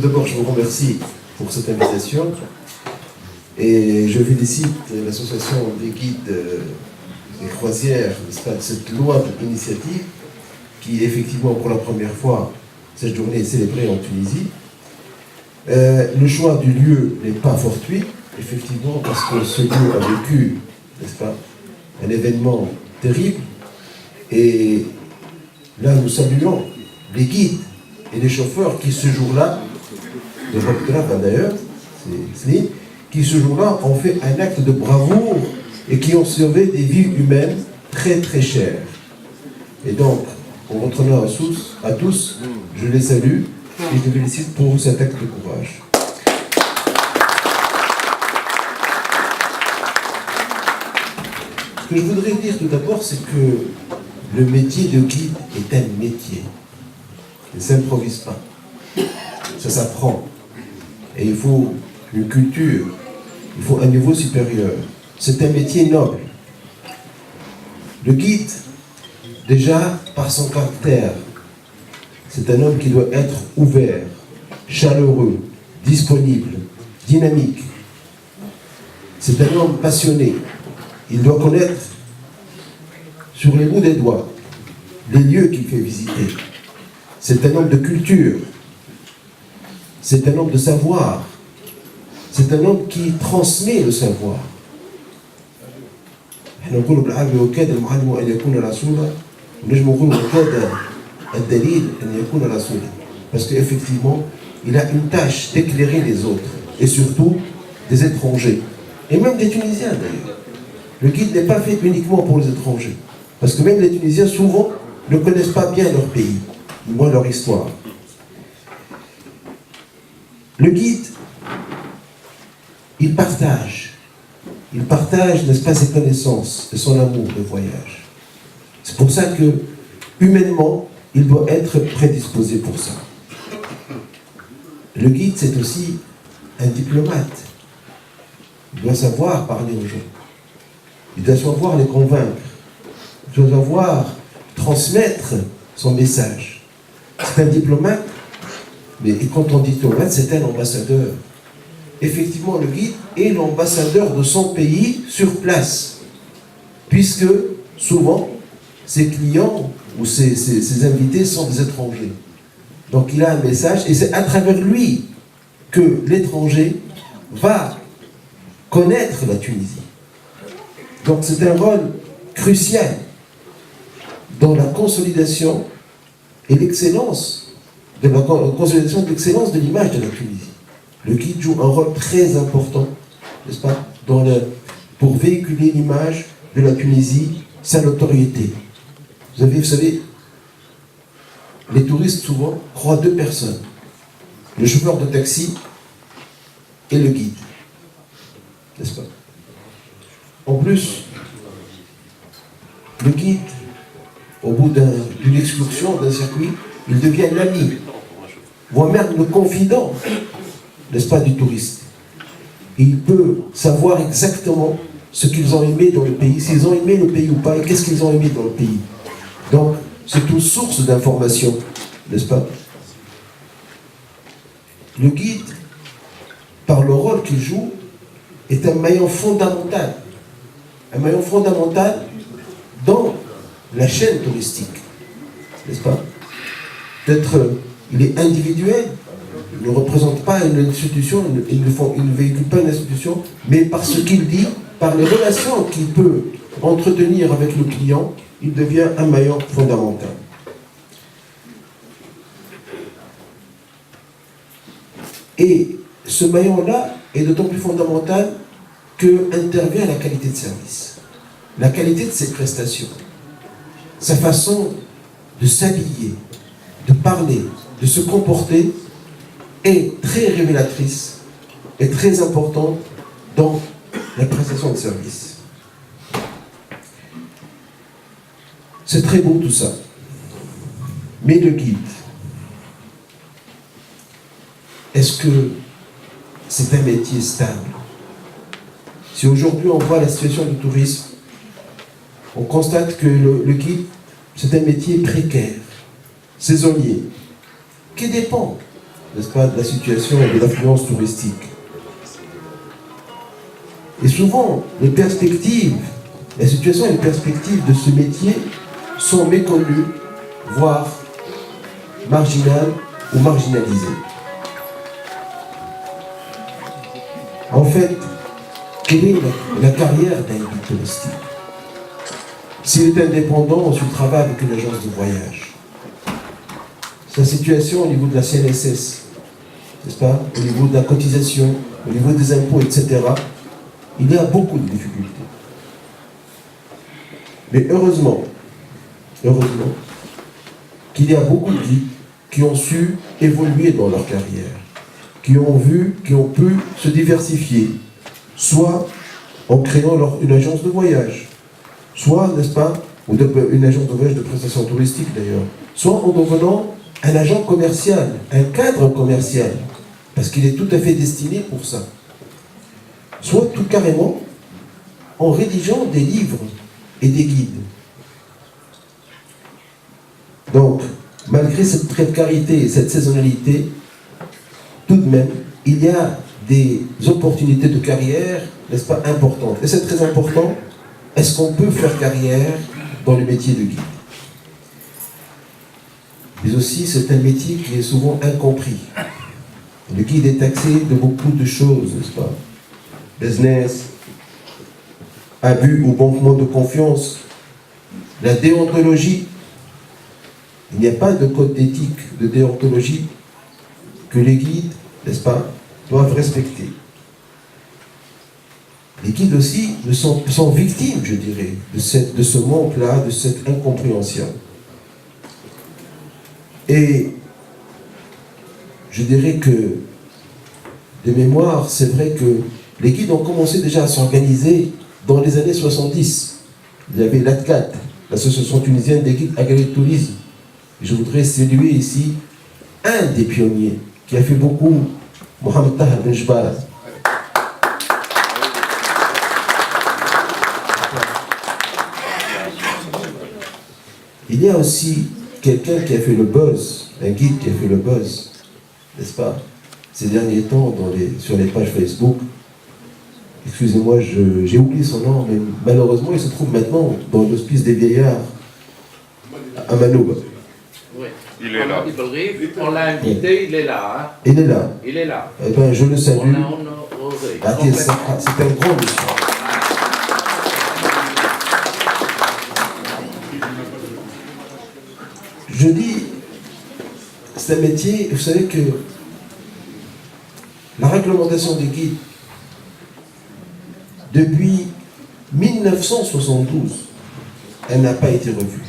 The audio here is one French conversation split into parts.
d'abord, je vous remercie pour cette invitation et je félicite l'association des guides des croisières, n'est-ce pas, de cette louable initiative qui, effectivement, pour la première fois, cette journée est célébrée en Tunisie. Le choix du lieu n'est pas fortuit, effectivement, parce que ce lieu a vécu, n'est-ce pas, un événement terrible. Et là, nous saluons les guides et les chauffeurs qui, ce jour-là, de votre d'ailleurs, c'est Céline, qui ce jour-là ont fait un acte de bravoure et qui ont sauvé des vies humaines très très chères. Et donc, pour votre honneur à tous, je les salue et je les félicite pour cet acte de courage. Ce que je voudrais dire tout d'abord, c'est que le métier de guide est un métier. Il ne s'improvise pas. Ça s'apprend. Et il faut une culture, il faut un niveau supérieur. C'est un métier noble. Le guide, déjà par son caractère, c'est un homme qui doit être ouvert, chaleureux, disponible, dynamique. C'est un homme passionné. Il doit connaître sur les bouts des doigts les lieux qu'il fait visiter. C'est un homme de culture. C'est un homme de savoir. C'est un homme qui transmet le savoir. Parce qu'effectivement, il a une tâche d'éclairer les autres, et surtout des étrangers, et même des Tunisiens d'ailleurs. Le guide n'est pas fait uniquement pour les étrangers, parce que même les Tunisiens souvent ne connaissent pas bien leur pays, du moins leur histoire. Le guide, il partage, n'est-ce pas, ses connaissances et son amour de voyage. C'est pour ça que, humainement, il doit être prédisposé pour ça. Le guide, c'est aussi un diplomate. Il doit savoir parler aux gens. Il doit savoir les convaincre. Il doit savoir transmettre son message. C'est un diplomate, mais quand on dit diplomate, c'est un ambassadeur. Effectivement, le guide est l'ambassadeur de son pays sur place, puisque souvent, ses clients ou ses invités sont des étrangers. Donc il a un message, et c'est à travers lui que l'étranger va connaître la Tunisie. Donc c'est un rôle crucial dans la consolidation et l'excellence, de la consolidation de l'excellence de l'image de la Tunisie. Le guide joue un rôle très important, n'est-ce pas, pour véhiculer l'image de la Tunisie, sa notoriété. Vous savez, les touristes souvent croient deux personnes, le chauffeur de taxi et le guide, n'est-ce pas? En plus, le guide, au bout d'une excursion, d'un circuit, il devient l'ami, voire même le confident, n'est-ce pas, du touriste. Et il peut savoir exactement ce qu'ils ont aimé dans le pays, s'ils ont aimé le pays ou pas, et qu'est-ce qu'ils ont aimé dans le pays. Donc, c'est une source d'information, n'est-ce pas? Le guide, par le rôle qu'il joue, est un maillon fondamental. Un maillon fondamental dans la chaîne touristique, n'est-ce pas? Peut-être il est individuel, il ne représente pas une institution, il ne véhicule pas une institution, mais par ce qu'il dit, par les relations qu'il peut entretenir avec le client, il devient un maillon fondamental. Et ce maillon-là est d'autant plus fondamental que intervient la qualité de service, la qualité de ses prestations, sa façon de s'habiller, de parler, de se comporter est très révélatrice et très importante dans la prestation de service. C'est très beau tout ça. Mais le guide, est-ce que c'est un métier stable? Si aujourd'hui on voit la situation du tourisme, on constate que le guide, c'est un métier précaire, saisonnier, qui dépend n'est-ce pas, de la situation et de l'affluence touristique. Et souvent, les perspectives, la situation et les perspectives de ce métier sont méconnues, voire marginales ou marginalisées. En fait, quelle est la carrière d'un guide touristique? S'il est indépendant, s'il travaille avec une agence de voyage, sa situation au niveau de la CNSS, n'est-ce pas, au niveau de la cotisation, au niveau des impôts, etc., il y a beaucoup de difficultés. Mais heureusement qu'il y a beaucoup de guides qui ont su évoluer dans leur carrière, qui ont pu se diversifier, soit en créant une agence de voyage, soit, n'est-ce pas, ou une agence de voyage de prestations touristiques d'ailleurs, soit en devenant un agent commercial, un cadre commercial, parce qu'il est tout à fait destiné pour ça. Soit tout carrément en rédigeant des livres et des guides. Donc, malgré cette précarité et cette saisonnalité, tout de même, il y a des opportunités de carrière, n'est-ce pas, importantes. Et c'est très important, est-ce qu'on peut faire carrière dans le métier de guide? Mais aussi, c'est un métier qui est souvent incompris. Le guide est taxé de beaucoup de choses, n'est-ce pas? Business, abus ou manquement de confiance, la déontologie. Il n'y a pas de code d'éthique, de déontologie que les guides, n'est-ce pas, doivent respecter. Les guides aussi sont victimes, je dirais, de ce manque-là, de cette incompréhension. Et je dirais que, de mémoire, c'est vrai que les guides ont commencé déjà à s'organiser dans les années 70. Il y avait l'ATCAT, l'association tunisienne des guides agréés de tourisme. Et je voudrais saluer ici un des pionniers qui a fait beaucoup, Mohamed Tahar Ben Jbara. Il y a aussi quelqu'un qui a fait le buzz, un guide qui a fait le buzz, n'est-ce pas, ces derniers temps sur les pages Facebook. Excusez-moi, j'ai oublié son nom, mais malheureusement, il se trouve maintenant dans l'hospice des vieillards à Manoub. Oui. Il est là. On l'a invité, il est là. Hein. Il est là. Il est là. Eh bien, je le salue. On a honoré. C'est un grand monsieur. Je dis, c'est un métier, vous savez que la réglementation des guides, depuis 1972, elle n'a pas été revue.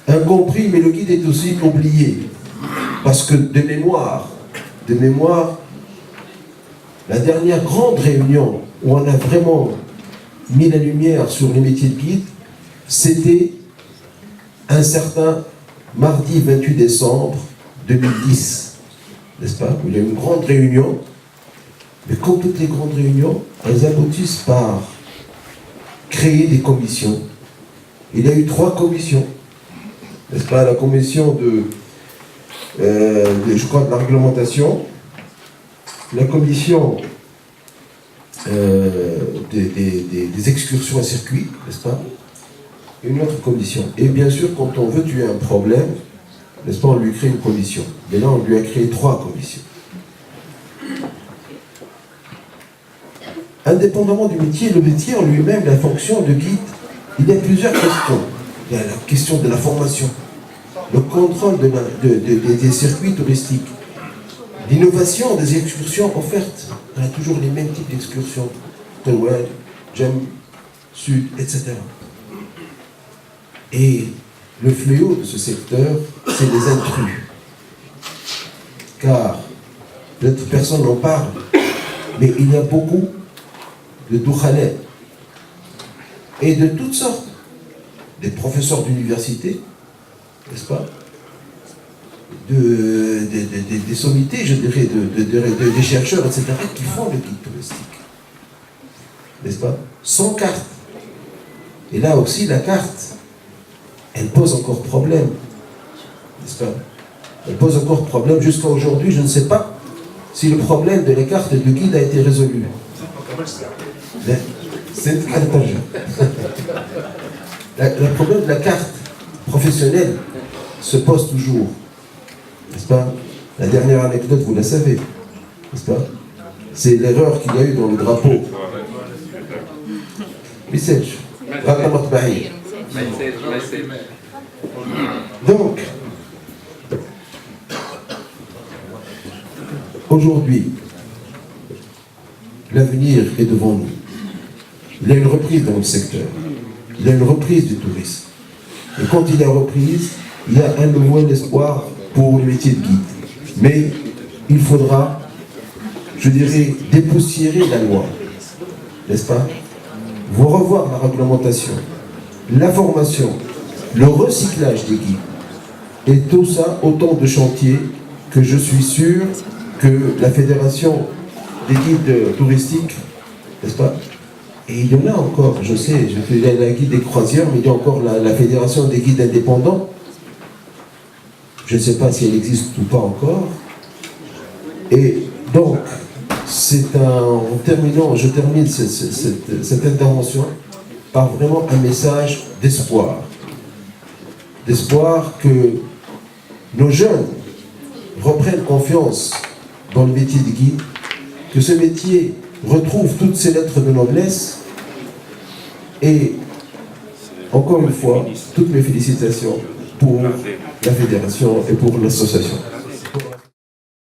Incompris, mais le guide est aussi oublié. Parce que de mémoire, la dernière grande réunion où on a vraiment mis la lumière sur les métiers de guide, c'était un certain mardi 28 décembre 2010, n'est-ce pas? Il y a eu une grande réunion, mais comme toutes les grandes réunions, elles aboutissent par créer des commissions. Il y a eu 3 commissions, n'est-ce pas? La commission je crois, de la réglementation, la commission des excursions à circuit, n'est-ce pas? Une autre commission. Et bien sûr, quand on veut tuer un problème, n'est-ce pas, on lui crée une commission. Mais là, on lui a créé 3 commissions. Indépendamment du métier, le métier en lui-même, la fonction de guide, il y a plusieurs questions. Il y a la question de la formation, le contrôle des circuits touristiques, l'innovation des excursions offertes. On a toujours les mêmes types d'excursions, Tawad, Djem, Sud, etc. Et le fléau de ce secteur, c'est les intrus. Car, peut-être personne n'en parle, mais il y a beaucoup de doukhalais et de toutes sortes, des professeurs d'université, n'est-ce pas, des sommités, je dirais, des chercheurs, etc., qui font le guide touristique, n'est-ce pas, sans carte. Et là aussi, la carte, elle pose encore problème, n'est-ce pas? on pose encore problème. Jusqu'à aujourd'hui, je ne sais pas si le problème de la carte de guide a été résolu. C'est le problème de la carte professionnelle se pose toujours, n'est-ce pas? La dernière anecdote, vous la savez, n'est-ce pas? C'est l'erreur qu'il y a eu dans le drapeau. Donc, aujourd'hui, l'avenir est devant nous. Il y a une reprise dans le secteur. Il y a une reprise du tourisme. Et quand il y a reprise, il y a un nouveau espoir pour le métier de guide. Mais il faudra, je dirais, dépoussiérer la loi, n'est-ce pas? Vous revoir la réglementation, la formation, le recyclage des guides. Et tout ça, autant de chantiers que je suis sûr que la Fédération des guides touristiques, n'est-ce pas? Et il y en a encore, je sais, je fais la guide des croisières, mais il y a encore la Fédération des guides indépendants. Je ne sais pas si elle existe ou pas encore. Et donc, en terminant, je termine cette intervention par vraiment un message d'espoir. D'espoir que nos jeunes reprennent confiance dans le métier de guide, que ce métier retrouve toutes ses lettres de noblesse. Et encore une fois, toutes mes félicitations pour la fédération et pour l'association.